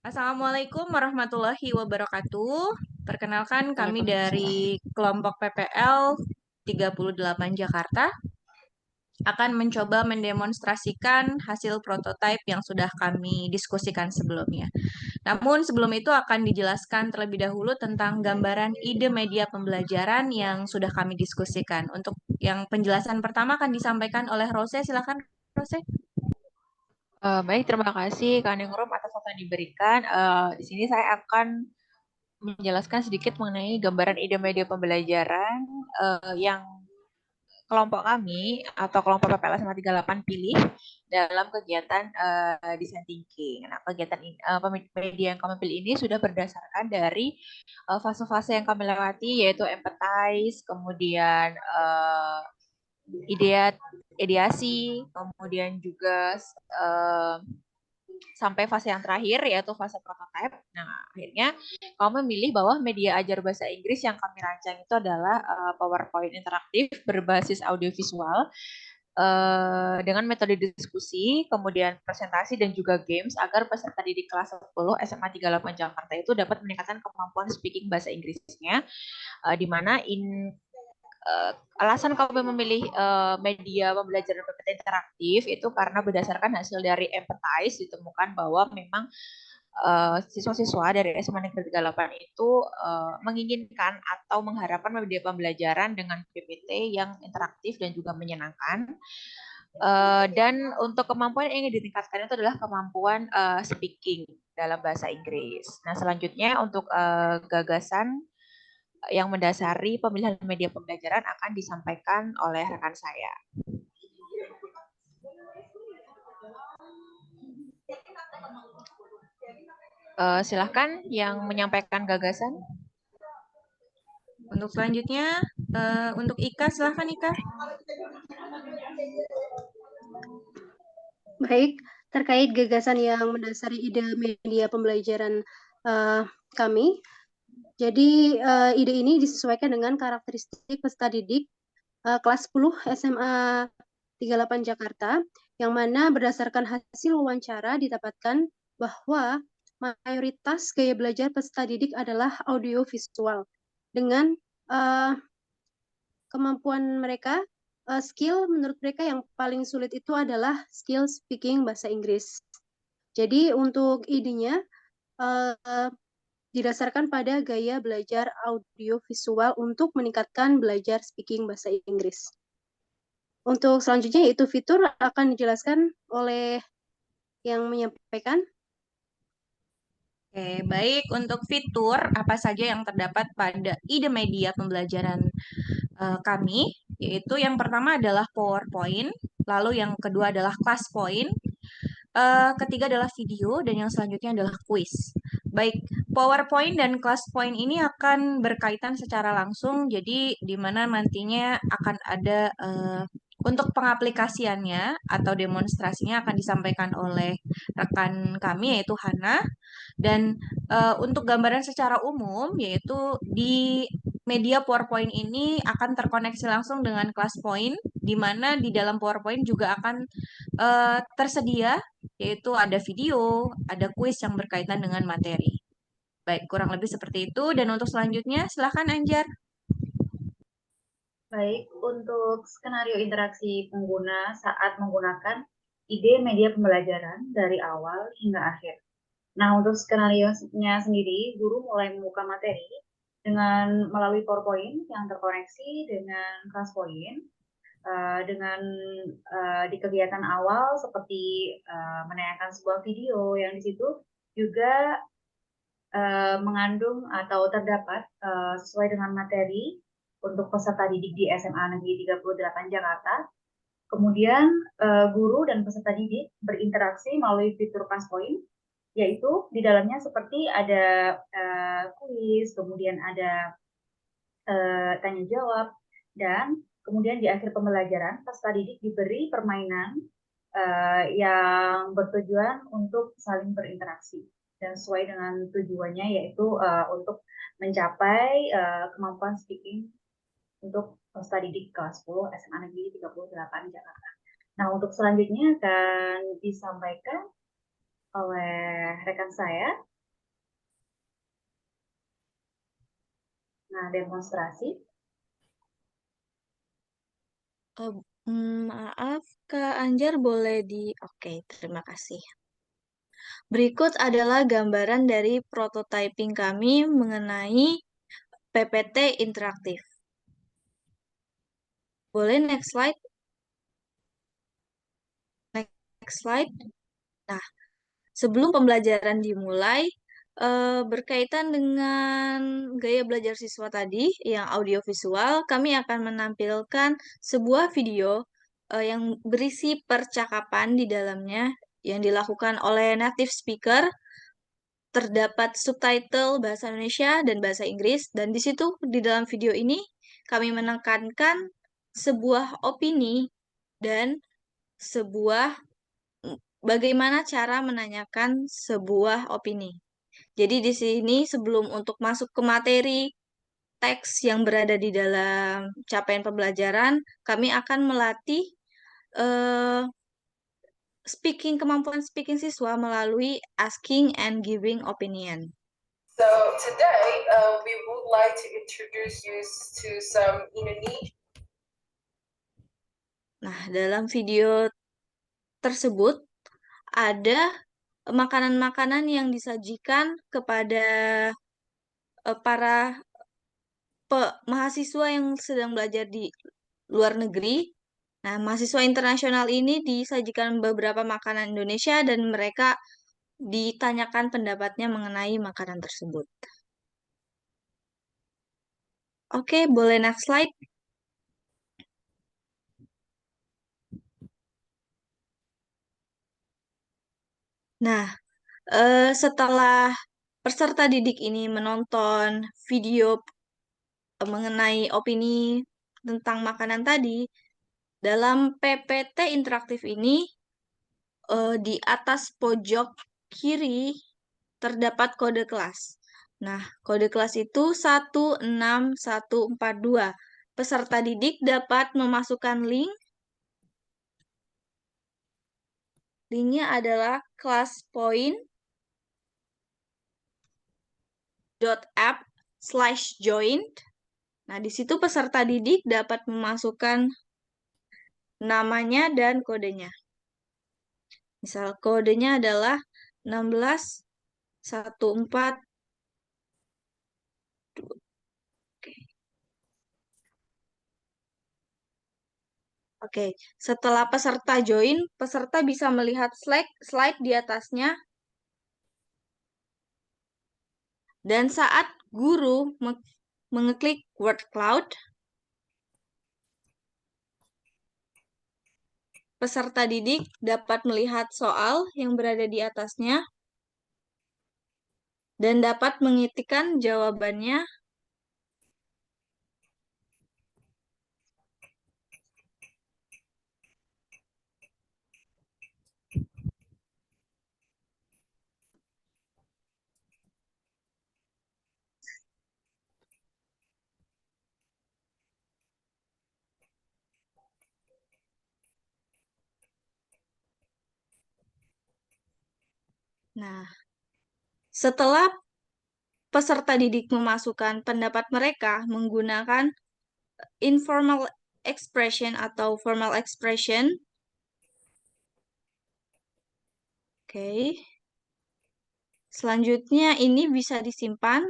Assalamualaikum warahmatullahi wabarakatuh. Perkenalkan kami Waalaikumsalam. dari kelompok PPL 38 Jakarta akan mencoba mendemonstrasikan hasil prototipe yang sudah kami diskusikan sebelumnya. Namun sebelum itu akan dijelaskan terlebih dahulu tentang gambaran ide media pembelajaran yang sudah kami diskusikan. Untuk yang penjelasan pertama akan disampaikan oleh Rose. Silakan Rose. Baik, terima kasih Kak Ningrum atas waktu yang diberikan. Di sini saya akan menjelaskan sedikit mengenai gambaran ide media pembelajaran yang kelompok kami atau kelompok PPL SMA 38 pilih dalam kegiatan design thinking. Nah, kegiatan media yang kami pilih ini sudah berdasarkan dari fase-fase yang kami lewati, yaitu empathize, kemudian ideasi, kemudian juga uh, sampai fase yang terakhir yaitu fase prototype. Nah, akhirnya kami memilih bahwa media ajar bahasa Inggris yang kami rancang itu adalah PowerPoint interaktif berbasis audiovisual dengan metode diskusi, kemudian presentasi dan juga games agar peserta didik kelas 10 SMA 38 Jakarta itu dapat meningkatkan kemampuan speaking bahasa Inggrisnya, di mana alasan kami memilih media pembelajaran PPT interaktif itu karena berdasarkan hasil dari Empathize ditemukan bahwa memang siswa-siswa dari SMA Negeri 38 itu menginginkan atau mengharapkan media pembelajaran dengan PPT yang interaktif dan juga menyenangkan. Dan untuk kemampuan yang ingin ditingkatkan itu adalah kemampuan speaking dalam bahasa Inggris. Nah, selanjutnya untuk gagasan yang mendasari pemilihan media pembelajaran akan disampaikan oleh rekan saya. Silahkan yang menyampaikan gagasan. Untuk selanjutnya, untuk Ika, silahkan Ika. Baik, terkait gagasan yang mendasari ide media pembelajaran kami, jadi ide ini disesuaikan dengan karakteristik peserta didik kelas 10 SMA 38 Jakarta, yang mana berdasarkan hasil wawancara didapatkan bahwa mayoritas gaya belajar peserta didik adalah audiovisual. Dengan kemampuan mereka, skill menurut mereka yang paling sulit itu adalah skill speaking bahasa Inggris. Jadi untuk idenya didasarkan pada gaya belajar audiovisual untuk meningkatkan belajar speaking bahasa Inggris. Untuk selanjutnya yaitu fitur akan dijelaskan oleh yang menyampaikan. Oke, baik. Untuk fitur, apa saja yang terdapat pada ide media pembelajaran kami, yaitu yang pertama adalah PowerPoint, lalu yang kedua adalah class point, ketiga adalah video, dan yang selanjutnya adalah quiz. Baik, PowerPoint dan class point ini akan berkaitan secara langsung, jadi di mana nantinya akan ada untuk pengaplikasiannya atau demonstrasinya akan disampaikan oleh rekan kami yaitu Hana. Dan untuk gambaran secara umum, yaitu di media PowerPoint ini akan terkoneksi langsung dengan class point, di mana di dalam PowerPoint juga akan tersedia, yaitu ada video, ada kuis yang berkaitan dengan materi. Baik, kurang lebih seperti itu. Dan untuk selanjutnya, silahkan Anjar. Baik, untuk skenario interaksi pengguna saat menggunakan ide media pembelajaran dari awal hingga akhir. Nah, untuk skenario-nya sendiri, guru mulai membuka materi dengan melalui PowerPoint yang terkoneksi dengan ClassPoint, dengan di kegiatan awal seperti menayangkan sebuah video yang di situ juga mengandung atau terdapat sesuai dengan materi untuk peserta didik di SMA Negeri 38 Jakarta. Kemudian guru dan peserta didik berinteraksi melalui fitur ClassPoint, yaitu di dalamnya seperti ada kuis, kemudian ada tanya jawab, dan kemudian di akhir pembelajaran peserta didik diberi permainan yang bertujuan untuk saling berinteraksi dan sesuai dengan tujuannya, yaitu untuk mencapai kemampuan speaking untuk peserta didik kelas 10 SMA Negeri 38 Jakarta. Nah, untuk selanjutnya akan disampaikan oleh rekan saya, Nah, demonstrasi. Maaf, Kak Anjar boleh Oke, terima kasih. Berikut adalah gambaran dari prototyping kami mengenai PPT interaktif. Boleh next slide? Next slide. Nah, sebelum pembelajaran dimulai, berkaitan dengan gaya belajar siswa tadi, yang audiovisual, kami akan menampilkan sebuah video yang berisi percakapan di dalamnya yang dilakukan oleh native speaker. Terdapat subtitle bahasa Indonesia dan bahasa Inggris, dan di situ di dalam video ini kami menekankan sebuah opini dan sebuah bagaimana cara menanyakan sebuah opini. Jadi di sini sebelum untuk masuk ke materi teks yang berada di dalam capaian pembelajaran, kami akan melatih eh, kemampuan speaking siswa melalui asking and giving opinion. So today we would like to introduce you to some Indonesian. Nah, dalam video tersebut ada makanan-makanan yang disajikan kepada para mahasiswa yang sedang belajar di luar negeri. Nah, mahasiswa internasional ini disajikan beberapa makanan Indonesia dan mereka ditanyakan pendapatnya mengenai makanan tersebut. Oke, boleh next slide. Nah, setelah peserta didik ini menonton video mengenai opini tentang makanan tadi, dalam PPT interaktif ini, di atas pojok kiri terdapat kode kelas. Nah, kode kelas itu 16142. Peserta didik dapat memasukkan link. Linknya adalah classpoint.app/join. Nah, di situ peserta didik dapat memasukkan namanya dan kodenya. Misal kodenya adalah 1614. Oke, setelah peserta join, peserta bisa melihat slide di atasnya. Dan saat guru mengeklik word cloud, peserta didik dapat melihat soal yang berada di atasnya dan dapat mengetikkan jawabannya. Nah, setelah peserta didik memasukkan pendapat mereka menggunakan informal expression atau formal expression. Oke. Selanjutnya ini bisa disimpan,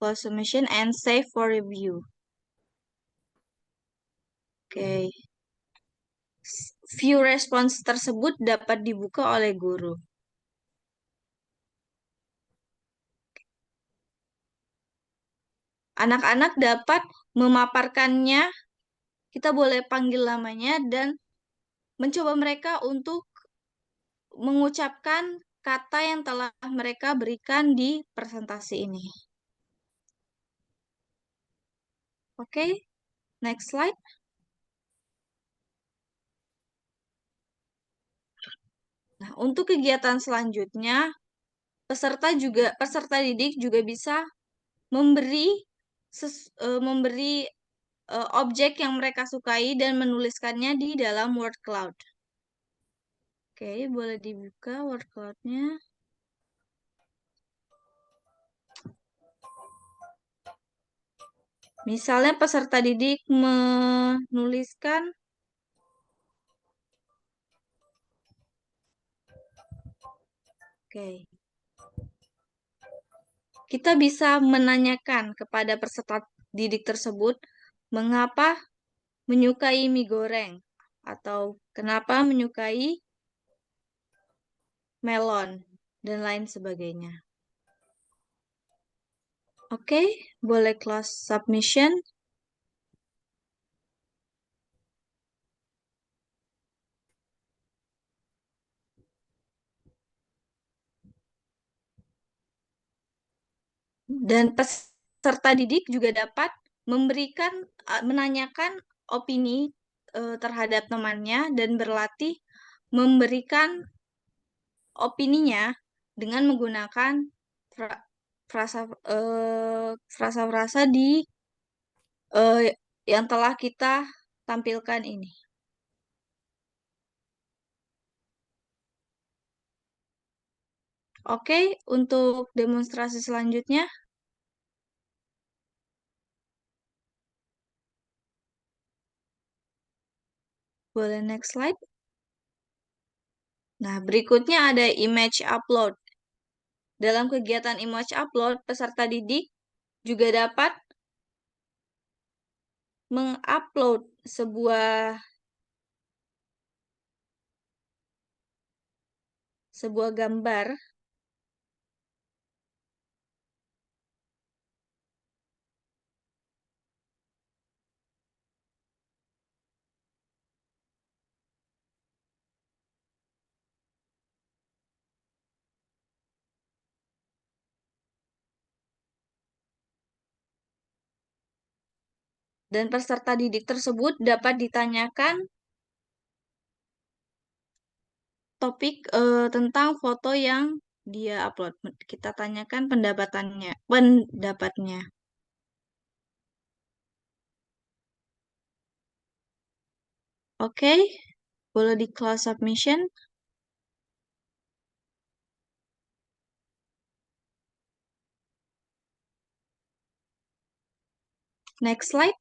close submission, and save for review. Oke. View response tersebut dapat dibuka oleh guru. Anak-anak dapat memaparkannya, kita boleh panggil namanya, dan mencoba mereka untuk mengucapkan kata yang telah mereka berikan di presentasi ini. Oke, next slide. Nah, untuk kegiatan selanjutnya, peserta didik juga bisa memberi objek yang mereka sukai dan menuliskannya di dalam word cloud. Oke, boleh dibuka word cloud-nya. Misalnya peserta didik menuliskan kita bisa menanyakan kepada peserta didik tersebut mengapa menyukai mie goreng atau kenapa menyukai melon dan lain sebagainya. Oke, boleh close submission. Dan peserta didik juga dapat menanyakan opini terhadap temannya dan berlatih memberikan opininya dengan menggunakan frasa-frasa yang telah kita tampilkan ini. Oke, untuk demonstrasi selanjutnya. Boleh next slide. Nah, berikutnya ada image upload. Dalam kegiatan image upload, peserta didik juga dapat mengupload sebuah gambar dan peserta didik tersebut dapat ditanyakan topik tentang foto yang dia upload. Kita tanyakan pendapatnya. Oke, boleh di close submission. Next slide.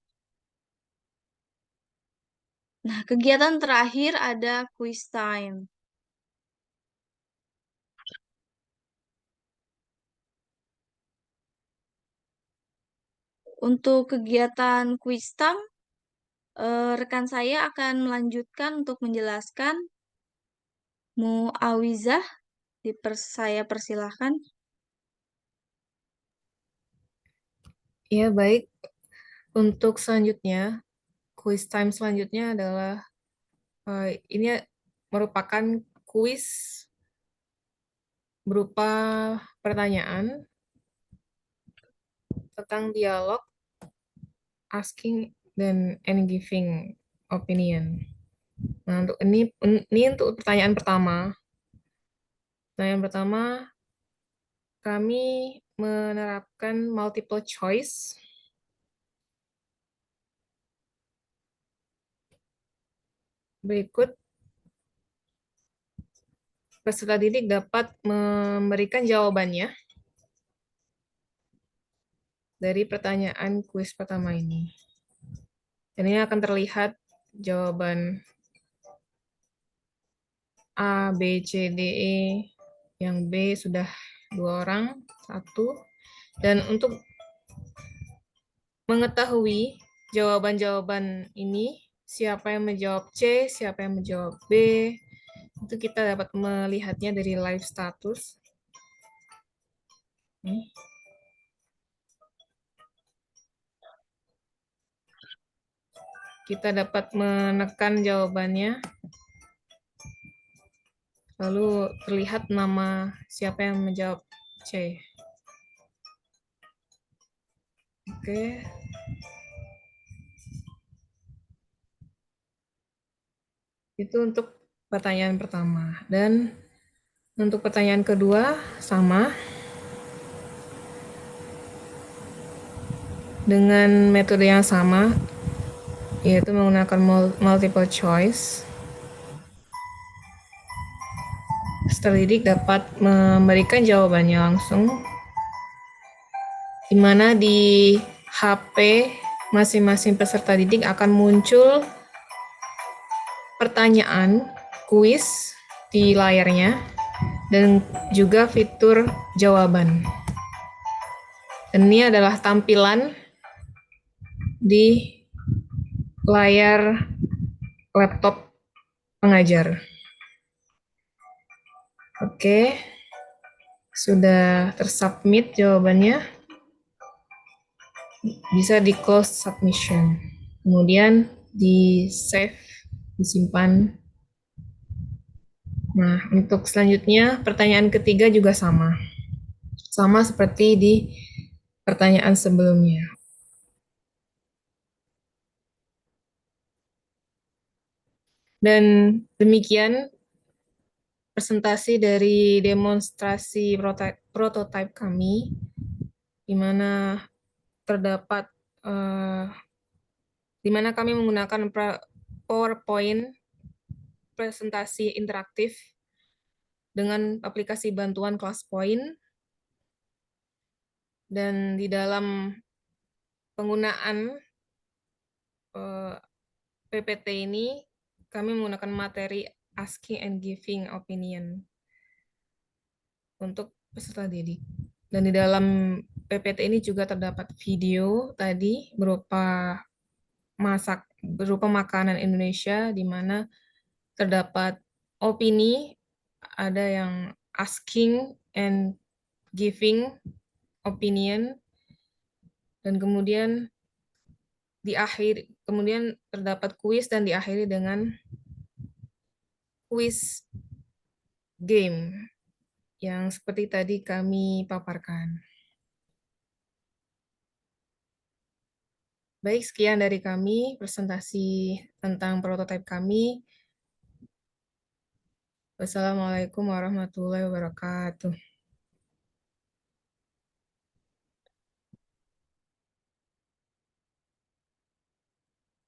Nah, kegiatan terakhir ada quiz time. Untuk kegiatan quiz time, rekan saya akan melanjutkan untuk menjelaskan. Muawizah, saya persilahkan. Ya, baik. Untuk selanjutnya, quiz time selanjutnya adalah ini merupakan quiz berupa pertanyaan tentang dialog, asking, dan giving opinion. Nah, untuk ini untuk pertanyaan pertama. Pertanyaan pertama, kami menerapkan multiple choice. Berikut, peserta didik dapat memberikan jawabannya dari pertanyaan kuis pertama ini. Dan ini akan terlihat jawaban A, B, C, D, E. Yang B sudah 2 orang, 1. Dan untuk mengetahui jawaban-jawaban ini, siapa yang menjawab C, siapa yang menjawab B, itu kita dapat melihatnya dari live status. Kita dapat menekan jawabannya. Lalu terlihat nama siapa yang menjawab C. Oke. Itu untuk pertanyaan pertama. Dan untuk pertanyaan kedua sama. Dengan metode yang sama, yaitu menggunakan multiple choice. Peserta didik dapat memberikan jawabannya langsung, di mana di HP masing-masing peserta didik akan muncul pertanyaan kuis di layarnya dan juga fitur jawaban. Dan ini adalah tampilan di layar laptop pengajar. Oke, sudah tersubmit jawabannya. Bisa di close submission. Kemudian di save, disimpan. Nah, untuk selanjutnya pertanyaan ketiga juga sama. Sama seperti di pertanyaan sebelumnya. Dan demikian presentasi dari demonstrasi prototipe kami, di mana terdapat di mana kami menggunakan PowerPoint presentasi interaktif dengan aplikasi bantuan ClassPoint, dan di dalam penggunaan PPT ini kami menggunakan materi asking and giving opinion untuk peserta didik. Dan di dalam PPT ini juga terdapat video tadi berupa makanan Indonesia, di mana terdapat opini, ada yang asking and giving opinion, dan kemudian terdapat kuis dan diakhiri dengan kuis game yang seperti tadi kami paparkan. Baik, sekian dari kami, presentasi tentang prototipe kami. Wassalamualaikum warahmatullahi wabarakatuh.